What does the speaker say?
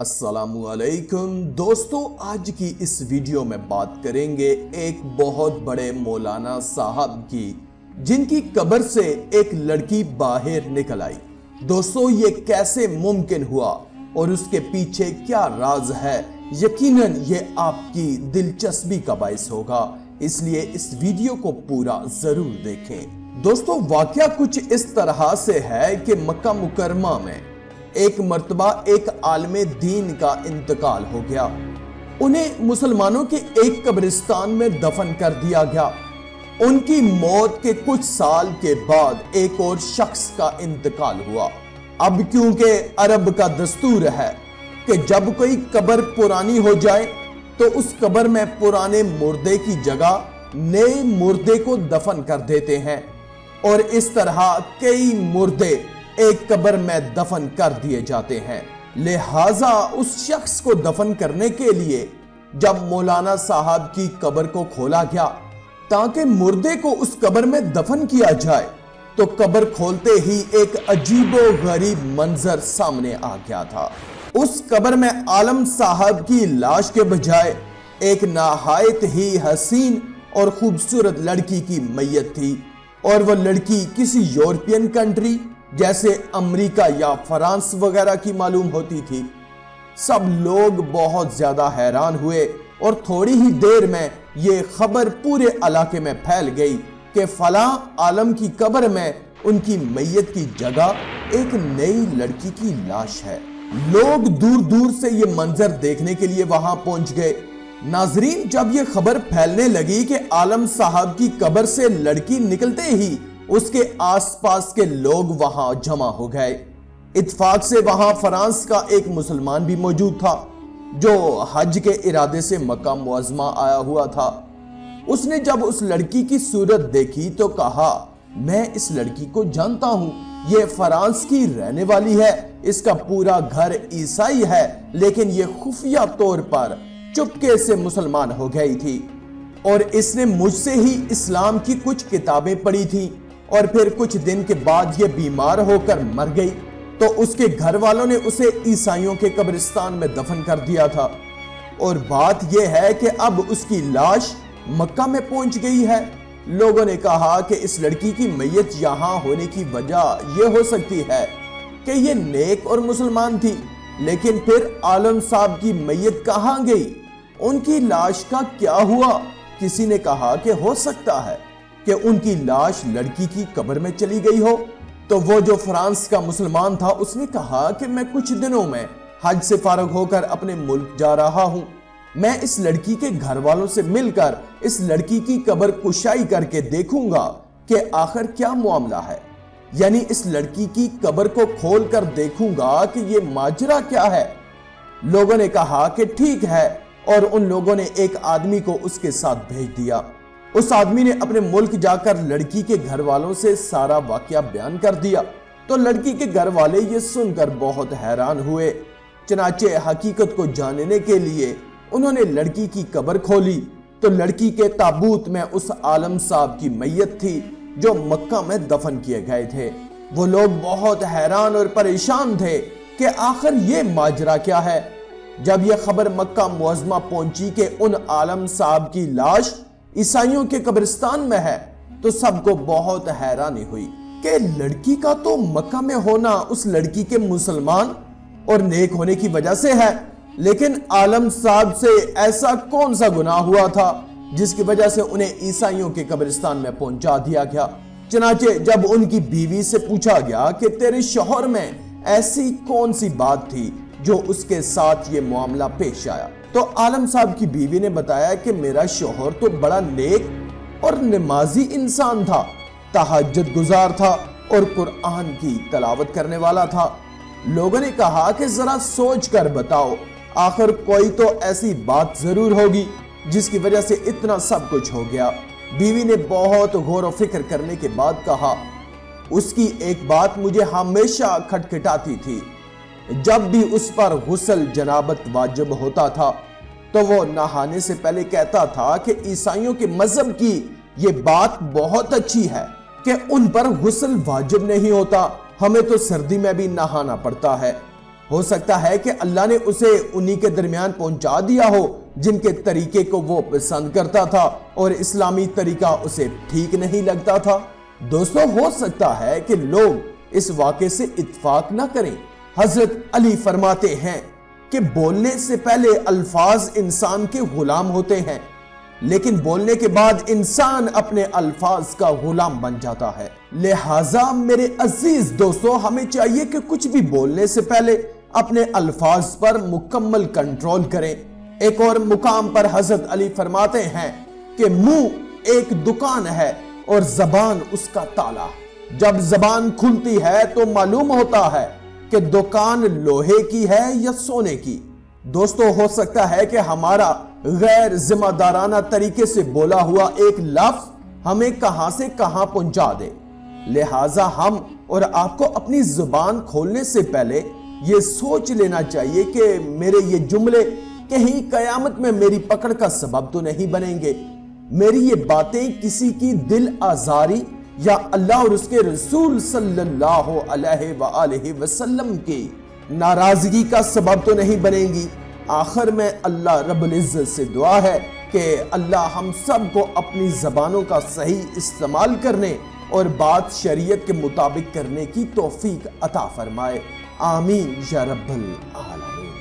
السلام علیکم دوستو، آج کی اس ویڈیو میں بات کریں گے ایک بہت بڑے مولانا صاحب کی، جن کی قبر سے ایک لڑکی باہر نکل آئی۔ دوستو، یہ کیسے ممکن ہوا اور اس کے پیچھے کیا راز ہے، یقیناً یہ آپ کی دلچسپی کا باعث ہوگا، اس لیے اس ویڈیو کو پورا ضرور دیکھیں۔ دوستو، واقعہ کچھ اس طرح سے ہے کہ مکہ مکرمہ میں ایک مرتبہ ایک عالم دین کا انتقال ہو گیا۔ انہیں مسلمانوں کے ایک قبرستان میں دفن کر دیا گیا۔ ان کی موت کے کچھ سال کے بعد ایک اور شخص کا انتقال ہوا۔ اب کیونکہ عرب کا دستور ہے کہ جب کوئی قبر پرانی ہو جائے تو اس قبر میں پرانے مردے کی جگہ نئے مردے کو دفن کر دیتے ہیں، اور اس طرح کئی مردے ایک قبر میں دفن کر دیے جاتے ہیں۔ لہٰذا اس شخص کو دفن کرنے کے لیے جب مولانا صاحب کی قبر کو کھولا گیا تاکہ مردے کو اس قبر میں دفن کیا جائے، تو قبر کھولتے ہی ایک عجیب و غریب منظر سامنے آ گیا تھا۔ اس قبر میں عالم صاحب کی لاش کے بجائے ایک نہایت ہی حسین اور خوبصورت لڑکی کی میت تھی، اور وہ لڑکی کسی یورپین کنٹری جیسے امریکہ یا فرانس وغیرہ کی معلوم ہوتی تھی۔ سب لوگ بہت زیادہ حیران ہوئے اور تھوڑی ہی دیر میں یہ خبر پورے علاقے میں پھیل گئی کہ فلاں عالم کی قبر میں ان کی میت کی جگہ ایک نئی لڑکی کی لاش ہے۔ لوگ دور دور سے یہ منظر دیکھنے کے لیے وہاں پہنچ گئے۔ ناظرین، جب یہ خبر پھیلنے لگی کہ عالم صاحب کی قبر سے لڑکی نکلتے ہی اس کے آس پاس کے لوگ وہاں جمع ہو گئے۔ اتفاق سے وہاں فرانس کا ایک مسلمان بھی موجود تھا جو حج کے ارادے سے مکہ معظمہ آیا ہوا تھا۔ اس نے جب اس لڑکی کی صورت دیکھی تو کہا، میں اس لڑکی کو جانتا ہوں، یہ فرانس کی رہنے والی ہے، اس کا پورا گھر عیسائی ہے، لیکن یہ خفیہ طور پر چپکے سے مسلمان ہو گئی تھی، اور اس نے مجھ سے ہی اسلام کی کچھ کتابیں پڑھی تھی، اور پھر کچھ دن کے بعد یہ بیمار ہو کر مر گئی، تو اس کے گھر والوں نے اسے عیسائیوں کے قبرستان میں دفن کر دیا تھا، اور بات یہ ہے کہ اب اس کی لاش مکہ میں پہنچ گئی ہے۔ لوگوں نے کہا کہ اس لڑکی کی میت یہاں ہونے کی وجہ یہ ہو سکتی ہے کہ یہ نیک اور مسلمان تھی، لیکن پھر عالم صاحب کی میت کہاں گئی، ان کی لاش کا کیا ہوا؟ کسی نے کہا کہ ہو سکتا ہے کہ ان کی لاش لڑکی کی قبر میں چلی گئی ہو۔ تو وہ جو فرانس کا مسلمان تھا، اس نے کہا کہ میں کچھ دنوں میں حج سے فارغ ہو کر اپنے ملک جا رہا ہوں، میں اس لڑکی کے گھر والوں سے مل کر اس لڑکی کی قبر کشائی کر کے دیکھوں گا کہ آخر کیا معاملہ ہے، یعنی اس لڑکی کی قبر کو کھول کر دیکھوں گا کہ یہ ماجرا کیا ہے۔ لوگوں نے کہا کہ ٹھیک ہے، اور ان لوگوں نے ایک آدمی کو اس کے ساتھ بھیج دیا۔ اس آدمی نے اپنے ملک جا کر لڑکی کے گھر والوں سے سارا واقعہ بیان کر دیا، تو لڑکی کے گھر والے یہ سن کر بہت حیران ہوئے۔ چنانچہ حقیقت کو جاننے کے لیے انہوں نے لڑکی کی قبر کھولی، تو لڑکی کے تابوت میں اس عالم صاحب کی میت تھی جو مکہ میں دفن کیے گئے تھے۔ وہ لوگ بہت حیران اور پریشان تھے کہ آخر یہ ماجرا کیا ہے۔ جب یہ خبر مکہ معظمہ پہنچی کہ ان عالم صاحب کی لاش عیسائیوں کے قبرستان میں ہے، تو سب کو بہت حیرانی ہوئی کہ لڑکی کا تو مکہ میں ہونا اس لڑکی کے مسلمان اور نیک ہونے کی وجہ سے ہے، لیکن عالم صاحب سے ایسا کون سا گناہ ہوا تھا جس کی وجہ سے انہیں عیسائیوں کے قبرستان میں پہنچا دیا گیا۔ چنانچہ جب ان کی بیوی سے پوچھا گیا کہ تیرے شوہر میں ایسی کون سی بات تھی جو اس کے ساتھ یہ معاملہ پیش آیا، تو عالم صاحب کی بیوی نے بتایا کہ میرا شوہر تو بڑا نیک اور نمازی انسان تھا، تہجد گزار تھا اور قرآن کی تلاوت کرنے والا تھا۔ لوگوں نے کہا کہ ذرا سوچ کر بتاؤ، آخر کوئی تو ایسی بات ضرور ہوگی جس کی وجہ سے اتنا سب کچھ ہو گیا۔ بیوی نے بہت غور و فکر کرنے کے بعد کہا، اس کی ایک بات مجھے ہمیشہ کھٹکھٹاتی تھی، جب بھی اس پر غسل جنابت واجب ہوتا تھا تو وہ نہانے سے پہلے کہتا تھا کہ عیسائیوں کے مذہب کی یہ بات بہت اچھی ہے کہ ان پر غسل واجب نہیں ہوتا، ہمیں تو سردی میں بھی نہانا پڑتا ہے۔ ہو سکتا ہے کہ اللہ نے اسے انہی کے درمیان پہنچا دیا ہو جن کے طریقے کو وہ پسند کرتا تھا اور اسلامی طریقہ اسے ٹھیک نہیں لگتا تھا۔ دوستو، ہو سکتا ہے کہ لوگ اس واقعے سے اتفاق نہ کریں۔ حضرت علی فرماتے ہیں کہ بولنے سے پہلے الفاظ انسان کے غلام ہوتے ہیں، لیکن بولنے کے بعد انسان اپنے الفاظ کا غلام بن جاتا ہے۔ لہٰذا میرے عزیز دوستو، ہمیں چاہیے کہ کچھ بھی بولنے سے پہلے اپنے الفاظ پر مکمل کنٹرول کریں۔ ایک اور مقام پر حضرت علی فرماتے ہیں کہ منہ ایک دکان ہے اور زبان اس کا تالا۔ جب زبان کھلتی ہے تو معلوم ہوتا ہے کہ دکان لوہے کی ہے یا سونے کی۔ دوستو، ہو سکتا ہے کہ ہمارا غیر ذمہ دارانہ طریقے سے بولا ہوا ایک لفظ ہمیں کہاں سے کہاں پہنچا دے۔ لہٰذا ہم اور آپ کو اپنی زبان کھولنے سے پہلے یہ سوچ لینا چاہیے کہ میرے یہ جملے کہیں قیامت میں میری پکڑ کا سبب تو نہیں بنیں گے، میری یہ باتیں کسی کی دل آزاری یا اللہ اور اس کے رسول صلی اللہ علیہ وآلہ وسلم کی ناراضگی کا سبب تو نہیں بنیں گی۔ آخر میں اللہ رب العزت سے دعا ہے کہ اللہ ہم سب کو اپنی زبانوں کا صحیح استعمال کرنے اور بات شریعت کے مطابق کرنے کی توفیق عطا فرمائے۔ آمین یا رب العالمین۔